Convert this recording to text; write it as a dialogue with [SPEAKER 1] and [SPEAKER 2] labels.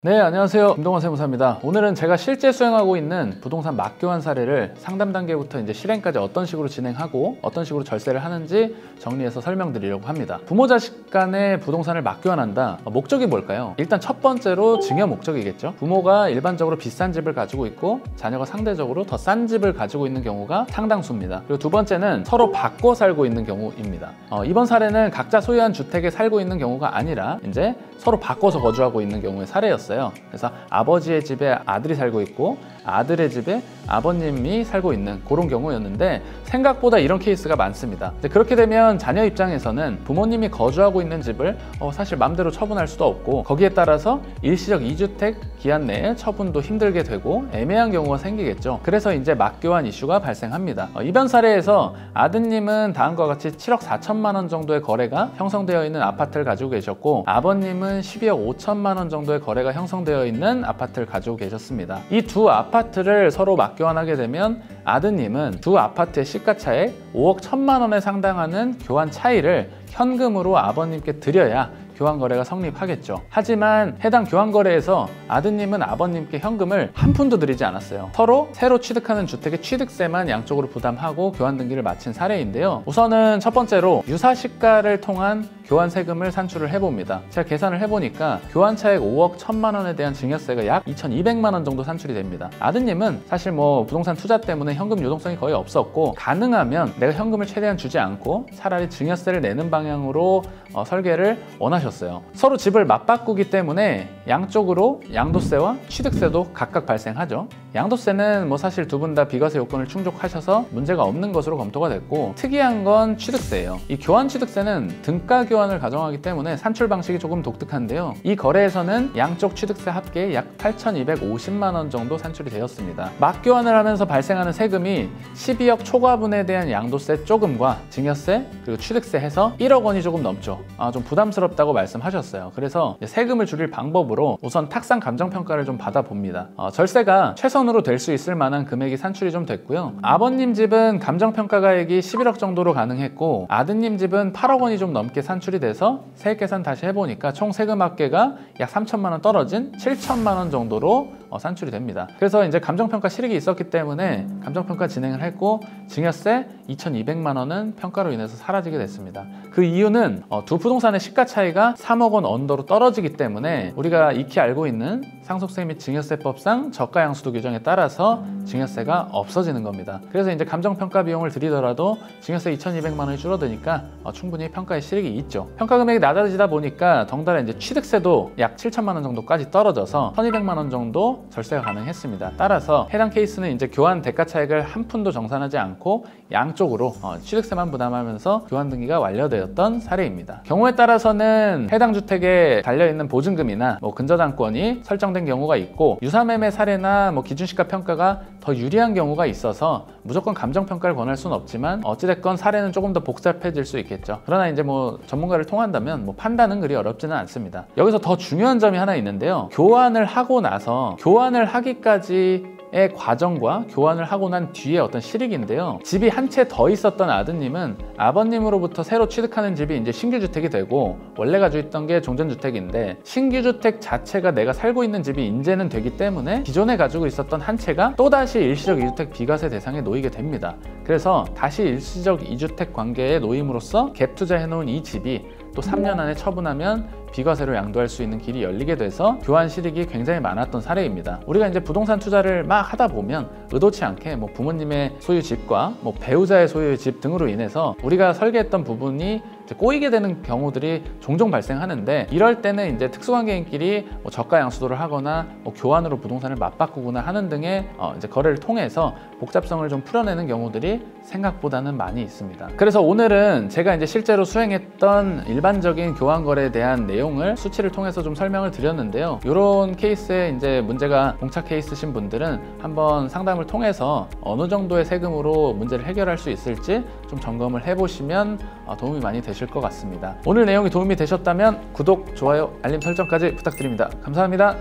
[SPEAKER 1] 네, 안녕하세요. 김동원 세무사입니다. 오늘은 제가 실제 수행하고 있는 부동산 막교환 사례를 상담 단계부터 이제 실행까지 어떤 식으로 진행하고 어떤 식으로 절세를 하는지 정리해서 설명드리려고 합니다. 부모 자식 간의 부동산을 막교환한다. 목적이 뭘까요? 일단 첫 번째로 증여 목적이겠죠. 부모가 일반적으로 비싼 집을 가지고 있고 자녀가 상대적으로 더 싼 집을 가지고 있는 경우가 상당수입니다. 그리고 두 번째는 서로 바꿔 살고 있는 경우입니다. 이번 사례는 각자 소유한 주택에 살고 있는 경우가 아니라 이제 서로 바꿔서 거주하고 있는 경우의 사례였어요. 그래서 아버지의 집에 아들이 살고 있고 아들의 집에 아버님이 살고 있는 그런 경우였는데 생각보다 이런 케이스가 많습니다. 그렇게 되면 자녀 입장에서는 부모님이 거주하고 있는 집을 사실 마음대로 처분할 수도 없고 거기에 따라서 일시적 2주택 기한 내에 처분도 힘들게 되고 애매한 경우가 생기겠죠. 그래서 이제 막교환 이슈가 발생합니다. 이번 사례에서 아드님은 다음과 같이 7억 4천만 원 정도의 거래가 형성되어 있는 아파트를 가지고 계셨고 아버님은 12억 5천만 원 정도의 거래가 형성되어 있는 아파트를 가지고 계셨습니다. 이 두 아파트를 서로 막교환하게 되면 아드님은 두 아파트의 시가차액 5억 1천만 원에 상당하는 교환 차이를 현금으로 아버님께 드려야 교환 거래가 성립하겠죠. 하지만 해당 교환 거래에서 아드님은 아버님께 현금을 한 푼도 드리지 않았어요. 서로 새로 취득하는 주택의 취득세만 양쪽으로 부담하고 교환 등기를 마친 사례인데요. 우선은 첫 번째로 유사시가를 통한 교환 세금을 산출을 해봅니다. 제가 계산을 해보니까 교환 차액 5억 1천만 원에 대한 증여세가 약 2,200만 원 정도 산출이 됩니다. 아드님은 사실 부동산 투자 때문에 현금 유동성이 거의 없었고 가능하면 내가 현금을 최대한 주지 않고 차라리 증여세를 내는 방향으로 설계를 원하셨어요. 서로 집을 맞바꾸기 때문에 양쪽으로 양도세와 취득세도 각각 발생하죠. 양도세는 사실 두 분 다 비과세 요건을 충족하셔서 문제가 없는 것으로 검토가 됐고 특이한 건 취득세예요. 이 교환 취득세는 등가 교환을 가정하기 때문에 산출 방식이 조금 독특한데요. 이 거래에서는 양쪽 취득세 합계 약 8,250만 원 정도 산출이 되었습니다. 막교환을 하면서 발생하는 세금이 12억 초과분에 대한 양도세 조금과 증여세 그리고 취득세 해서 1억 원이 조금 넘죠. 좀 부담스럽다고 말씀하셨어요. 그래서 세금을 줄일 방법으로 우선 탁상 감정평가를 좀 받아봅니다. 절세가 최선으로 될 수 있을 만한 금액이 산출이 좀 됐고요. 아버님 집은 감정평가가액이 11억 정도로 가능했고 아드님 집은 8억 원이 좀 넘게 산출이 돼서 세액 계산 다시 해보니까 총 세금 합계가 약 3천만 원 떨어진 7천만 원 정도로 산출이 됩니다. 그래서 이제 감정평가 실익이 있었기 때문에 감정평가 진행을 했고 증여세 2,200만 원은 평가로 인해서 사라지게 됐습니다. 그 이유는 두 부동산의 시가 차이가 3억 원 언더로 떨어지기 때문에 우리가 익히 알고 있는 상속세 및 증여세법상 저가 양수도 규정에 따라서 증여세가 없어지는 겁니다. 그래서 이제 감정평가 비용을 들이더라도 증여세 2,200만 원이 줄어드니까 충분히 평가의 실익이 있죠. 평가 금액이 낮아지다 보니까 덩달아 이제 취득세도 약 7천만 원 정도까지 떨어져서 1,200만 원 정도 절세가 가능했습니다. 따라서 해당 케이스는 이제 교환 대가 차액을 한 푼도 정산하지 않고 양쪽으로 취득세만 부담하면서 교환 등기가 완료되었던 사례입니다. 경우에 따라서는 해당 주택에 달려있는 보증금이나 근저당권이 설정된 경우가 있고 유사매매 사례나 기준시가 평가가 더 유리한 경우가 있어서 무조건 감정평가를 권할 수는 없지만 어찌됐건 사례는 조금 더 복잡해질 수 있겠죠. 그러나 이제 전문가를 통한다면 판단은 그리 어렵지는 않습니다. 여기서 더 중요한 점이 하나 있는데요. 교환을 하고 나서 교환을 하기까지 의 과정과 교환을 하고 난 뒤에 어떤 실익인데요. 집이 한 채 더 있었던 아드님은 아버님으로부터 새로 취득하는 집이 이제 신규주택이 되고 원래 가지고 있던 게 종전주택인데 신규주택 자체가 내가 살고 있는 집이 이제는 되기 때문에 기존에 가지고 있었던 한 채가 또다시 일시적 2주택 비과세 대상에 놓이게 됩니다. 그래서 다시 일시적 2주택 관계에 놓임으로써 갭 투자해놓은 이 집이 또 3년 안에 처분하면 비과세로 양도할 수 있는 길이 열리게 돼서 교환 실익이 굉장히 많았던 사례입니다. 우리가 이제 부동산 투자를 막 하다 보면 의도치 않게 부모님의 소유 집과 배우자의 소유의 집 등으로 인해서 우리가 설계했던 부분이 꼬이게 되는 경우들이 종종 발생하는데 이럴 때는 이제 특수관계인끼리 저가 양수도를 하거나 교환으로 부동산을 맞바꾸거나 하는 등의 이제 거래를 통해서 복잡성을 좀 풀어내는 경우들이 생각보다는 많이 있습니다. 그래서 오늘은 제가 이제 실제로 수행했던 일반적인 교환 거래에 대한 내용을 수치를 통해서 좀 설명을 드렸는데요. 이런 케이스에 이제 문제가 봉착 케이스신 분들은 한번 상담을 통해서 어느 정도의 세금으로 문제를 해결할 수 있을지 좀 점검을 해보시면 도움이 많이 되실 것 같습니다. 오늘 내용이 도움이 되셨다면 구독, 좋아요, 알림 설정까지 부탁드립니다. 감사합니다.